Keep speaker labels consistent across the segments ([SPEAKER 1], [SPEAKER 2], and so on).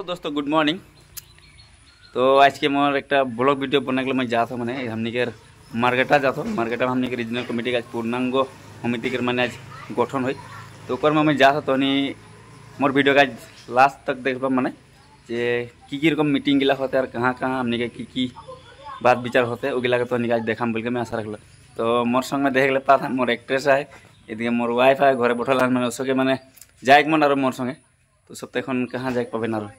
[SPEAKER 1] Hello दोस्तों, good morning. तो आज के मोर एक ब्लॉग वीडियो बनने के लिए मैं जाता हूँ मैंने हमने के मार्केटा जाता हूँ। मार्केटा में हमने के रीजनल कमिटी का पूर्णांग समिति के मैंने आज गठन हुई तो ओकर में मैं जाता तो मोर वीडियो का लास्ट तक देख मैंने जे की रकम मीटिंग गिला होते और कहाँ कहाँ हमने के की बात विचार होते उगिला तो आज देखा बोल के मैं आशा रखल। तो मोर संग में देख पा था मोर एक्ट्रेस है एदिके मोर वाइफ है घरे बैठल मैंने उसके मैंने जाए मन और मोर संगे तो सब तक कहाँ जाए पाबेन और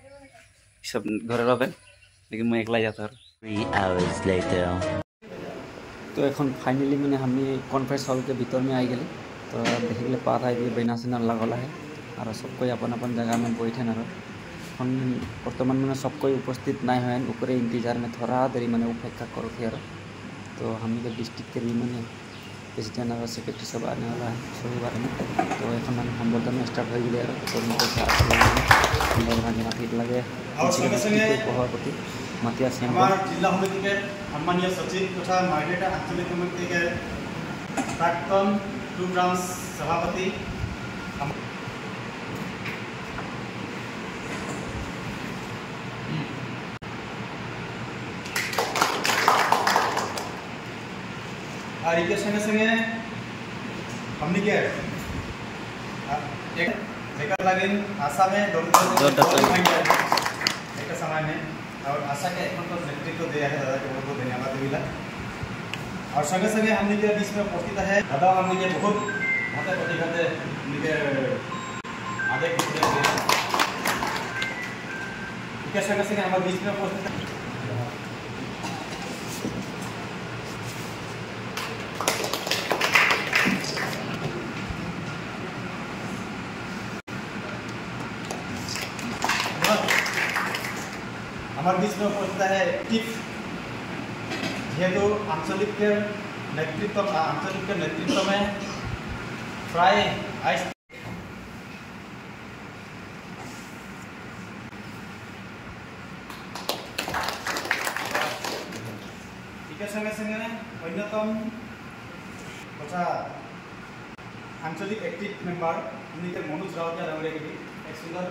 [SPEAKER 1] सब घरे रहें लेकिन मैं एकला जाता।
[SPEAKER 2] 3 hours later
[SPEAKER 1] तो एखन फाइनली मैंने हमने कॉन्फ्रेंस हॉल के भीतर में आई गली तो देखे गले पा था कि बैनर सेनर लगल है और सब कोई अपन अपन जगह में बैठे ना बर्तमान मैंने सब कोई उपस्थित नहीं हुए ऊपर इंतजार में थोड़ा देरी मैंने अपेक्षा करो थे। तो हम डिस्ट्रिक्ट के भी मैंने प्रेसिडेंट और सेक्रेटरी सब आने वाला है सभी बारे में। तो एखन मैंने संबोधन में स्टार्ट हो गए तो लगे सभापति मातिया सिंह
[SPEAKER 3] जिला समिति के सम्मानीय सचिव तथा मार्केटा आंचलिक समिति के प्राक्तन 2 ब्रांच सभापति और इसके संगे संगे हमने के एक जेकर लागिन आशा में एक समय में और आशा के एक तो नेतृत्व दिया है दादा के बहुत धन्यवाद दिला। और संगे संगे हमने के बीच में उपस्थित है दादा हमने के बहुत भाते प्रतिघाते हमने आधे के संगे संगे हमारे बीच में उपस्थित है हमारे बीच में उपस्थित है एक्टिव जेहेतु आंचलिक के नेतृत्व में प्राय संगे संगे अन्यतम तथा आंचलिक एक्टिव मेम्बर उनके मनोज रावतिया डांगरिया के एक सुंदर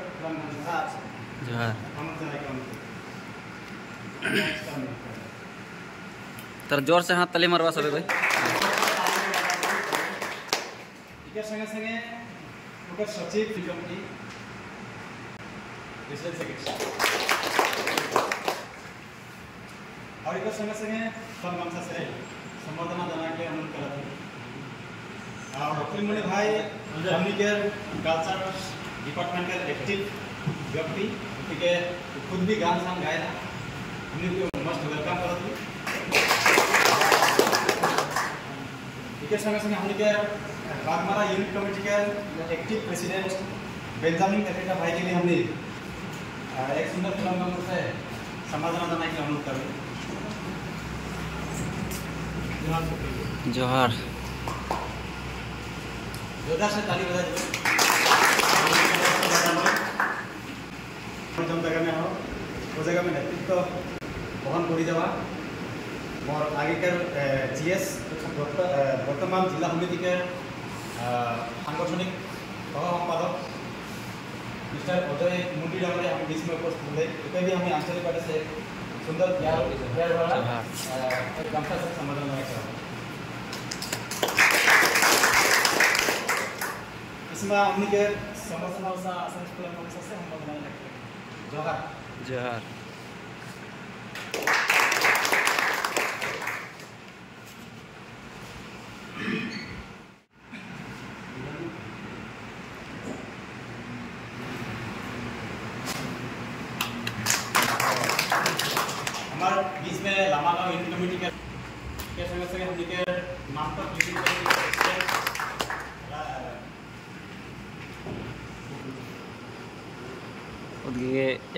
[SPEAKER 1] तर जोर से हाथ तले मरवा सब भाई
[SPEAKER 3] संगे संगे सचिव कमिटी प्रेसिडेंट सेक्रेटरी और एक संगे संगे गामसा से संबर्धना देना के अनुरोध करते और अखिलमणि भाई हमनी के कल्चर डिपार्टमेंट के एक्टिव व्यक्ति के खुद भी गान शान गाए हमने मस्ट वेलकम करते इसके संगे संगे हमने के बागमारा यूनिट कमेटी के एक्टिव प्रेसिडेंट बेंजामिन कटेटा भाई के लिए हमने एक सुंदर फिल्म से संबर्धना देना के अनुरोध करें।
[SPEAKER 1] जोहार
[SPEAKER 3] जोरदार से ताली बजा दो जब जगह में हो वो जगह में नेतृत्व बहन कर जावा और आगे कर जीएस वर्तमान जिला समिति के सांगठनिक सह संपादक मिस्टर अजय मुंडी डांगरिया हम बीच में उपस्थित हुए तो भी हमें आंचलिक बारे से सुंदर प्यार वाला गामसा से संबोधन करा इसमें हमने के समर्थन से संस्कृत से हम बनाने लगे। जोहार
[SPEAKER 1] जोहार
[SPEAKER 3] हमारे बीच में लामागांव यूनिट कमेटी के संगे संगे हमने के नामपत यूनिट कमेटी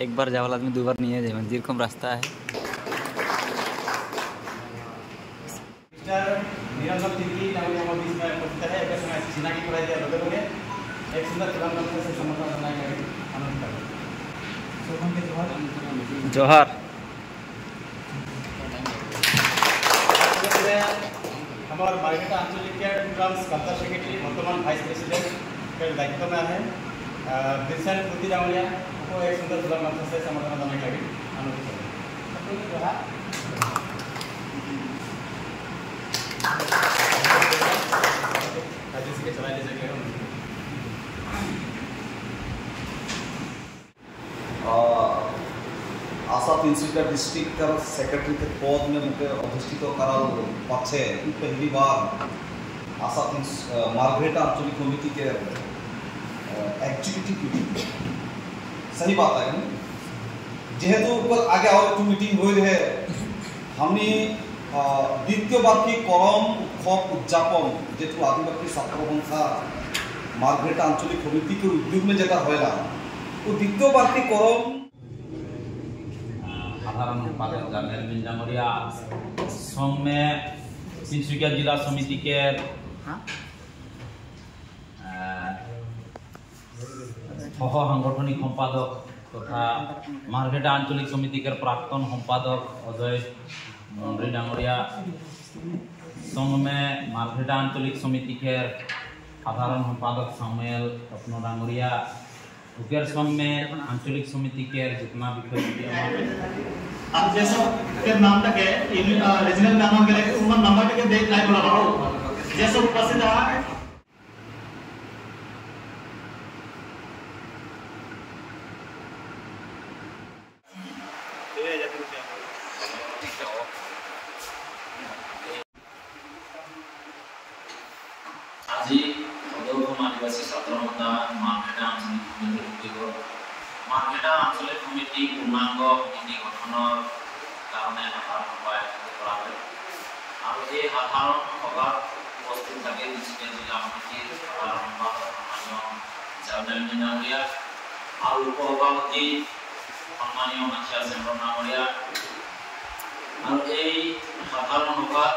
[SPEAKER 1] एक बार जावल आदमी 2 बार नहीं है जाए जेरकम रास्ता है।
[SPEAKER 3] मिस्टर निरंजन तिर्की नाम हमारे बीच में उपस्थित है एक समय चीना की पढ़ाई दिया लगे लोगे एक सुंदर फिल्म से समर्थन करना है आनंद कर सोहन के
[SPEAKER 1] जोहार
[SPEAKER 3] हमारे मार्केटा आंचलिक के ब्रांच कल्चर सेक्रेटरी वर्तमान वाइस प्रेसिडेंट के दायित्व में है प्रेसिडेंट पूर्ति डांगरिया आपको एक सुंदर सुलभ मंच से समर्थन करने के लिए अनुरोध करें। चला लीजिए
[SPEAKER 4] आशा तिनसुकिया डिस्ट्रिक्ट का सेक्रेटरी के पद में मुझे अधिष्ठित करा पाछे पहली बार आशा मार्ग्रेटा आंचलिक कमिटी के एग्जीक्यूटिव मीटिंग सही बात है जेहेतु ऊपर आगे और एक मीटिंग हुई है हमने द्वितीय बार्षिक करम उत्सव उद्यापन जेतु आदिवासी छात्र संस्था मार्ग्रेटा आंचलिक कमिटी के उद्योग में जेटा होगा वो द्वितीय बार्षिक करम
[SPEAKER 5] साधारण संपादक जानेल मिंजामरिया संघ में तिनसुकिया जिला समिति के सह सांगठनिक सम्पादक तथा मार्ग्रेटा आंचलिक समिति के प्राक्तन संपादक अजय मंडरी डांगरिया संघ में मार्ग्रेटा आंचलिक समिति के साधारण संपादक सामुएल रत्न डांगरिया उकेर संघ में आंचलिक समिति के जितना भी
[SPEAKER 6] आप जैसा के नाम तक है रीजनल नाम के लिए उमर नंबर के देख लाइव बोला जैसा उपस्थित है
[SPEAKER 5] আজি অদৌগম আদিবাসী ছাত্র সন্থা মার্গ্রেটা আঞ্চলিক কমিটির মার্গ্রেটা আঞ্চলিক কমিটি পূর্ণাঙ্গ কমিটি গঠনের কারণে সাধারণ সভা করা হয় আর এই সাধারণ সভাত উপস্থিত থাকে তিনসুকিয়া জিলা সমিতির সাধারণ সম্পাদক জানেল মিনামরিয়া আর উপসভাপতি সম্মানীয় মাখিয়া চেম্বর নামরিয়া আর এই সাধারণ সভাত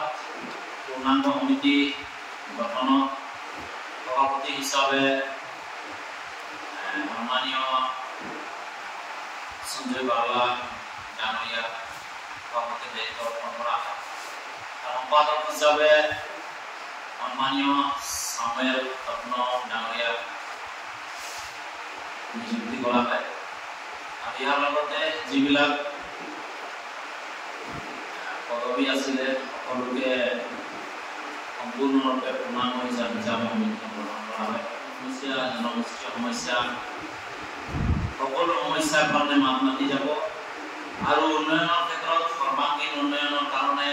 [SPEAKER 5] পূর্ণাঙ্গ কমিটি গঠনত সভাপতি হিসাবে সম্মানীয় সঞ্জয় বালা ডাঙরিয়া সভাপতি দায়িত্ব অর্পণ করা হয় সম্পাদক হিসাবে সম্মানীয় সামুয়েল রত্ন ডাঙরিয়া নিযুক্তি কৰা হয় আৰু ইয়াৰ লগতে যিবিলাক পদবী আছিলে সকলোকে সম্পূৰ্ণৰূপে পূৰ্ণাংগ হিচাপে সমিতিখন গ্ৰহণ কৰা হয় সমস্যা জনগোষ্ঠীয় সমস্যা সকলো সমস্যাৰ কাৰণে মাত মাতি যাব আৰু উন্নয়নৰ ক্ষেত্ৰত সৰ্বাংগীন উন্নয়নৰ কাৰণে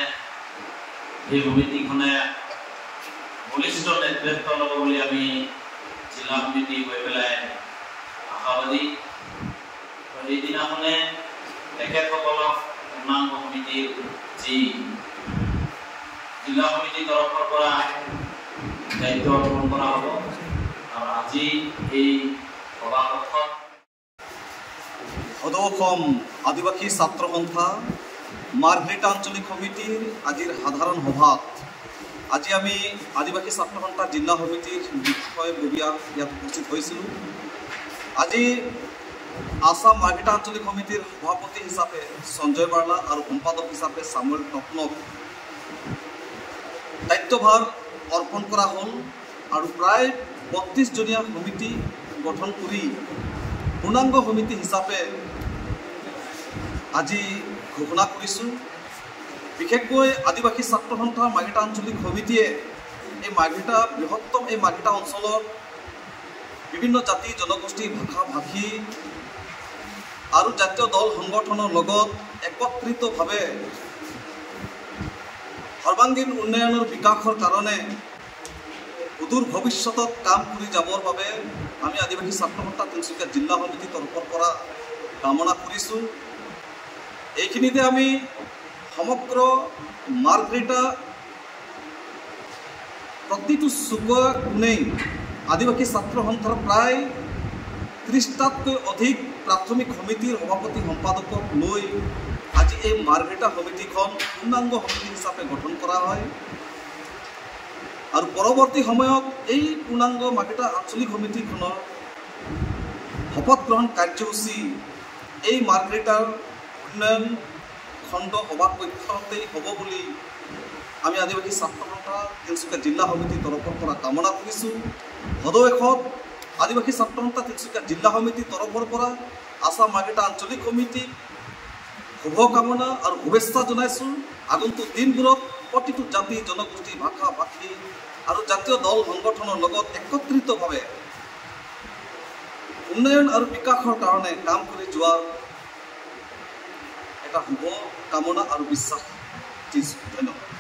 [SPEAKER 5] এই সমিতিখনে বলিষ্ঠ নেতৃত্ব ল'ব বুলি আমি জিলা সমিতি হৈ পেলাই আশাবাদী সেইদিনাখনে তেখেতসকলক পূৰ্ণাংগ সমিতিৰ যি जिला समिति तरफर दायित्व अर्पण करा हब और आज सभाकक्षत
[SPEAKER 4] অদৌগম आदिवासी छात्र संस्था मार्ग्रेटा आंचलिक कमिटिर आज साधारण सभात आज आमी आदिवासी छात्र संस्था जिला समितिर বিষয় ববিয়া ইয়াত উপস্থিত হয়েছিল आज आसाम मार्ग्रेटा आंचलिक कमिटिर सभापति हिसाबे सञ्जय बार्ला और सम्पादक हिसाबे सामुएल रत्नक दायित्वभार अर्पण करा हल और प्राय 32 जनिया समिति गठन करी पूर्णांग समिति हिसाबे आज घोषणा करिछु विशेषक आदिवासी छात्र संस्था मार्ग्रेटा आंचलिक समितिये मार्ग्रेटा बृहत्तम मार्ग्रेटा अंचल विभिन्न जाति जनगोष्ठी भाषा भाषी और जातीय दल संगठनर लगत एकत्रित भावे सर्वांगीन उन्नयनर विकासर कारणे सुदूर भविष्यत काम कर जाबर बारे आमी आदिवासी छात्र संस्था तिनसुकिया जिला समिति तरफर पर कामना करिछु এইখিনিতে আমি সমগ্র মার্গ্রেটা प्रतिटु चुका कोणे आदिवासी छात्र संस्थार प्राय 30टातকৈ अधिक प्राथमिक समितिर सभापति सम्पादक लई आज ये मार्ग्रेटा समितिखन पूर्णांग समिति हिसाबे गठन करा है और परवर्ती समयत এই पूर्णांग मार्ग्रेटा आंचलिक समितिखনৰ शपथ ग्रहण कार्यसूची এই मार्ग्रेटार उन्नयन खंड सभा कक्षते हब बुली आमी आदिवासी छात्र संस्था तिनसुकिया जिला समिति तरफर पर कामना करिछु। भदौएखत आदिवासी छात्र संस्था तिनसुकिया जिला समिति तरफर पर আসাম মাৰ্ঘেৰিটা আঞ্চলিক কমিটিক শুভকামনা আৰু শুভেচ্ছা জনাইছোঁ। আগন্তুক দিনবোৰত প্ৰতিটো জাতি জনগোষ্ঠী ভাষা ভাষী আৰু জাতীয় দল সংগঠনৰ লগত একত্ৰিতভাৱে উন্নয়ন আৰু বিকাশৰ কাৰণে কাম কৰি যোৱাৰ এটা শুভ কামনা আৰু বিশ্বাস দিছোঁ। ধন্যবাদ।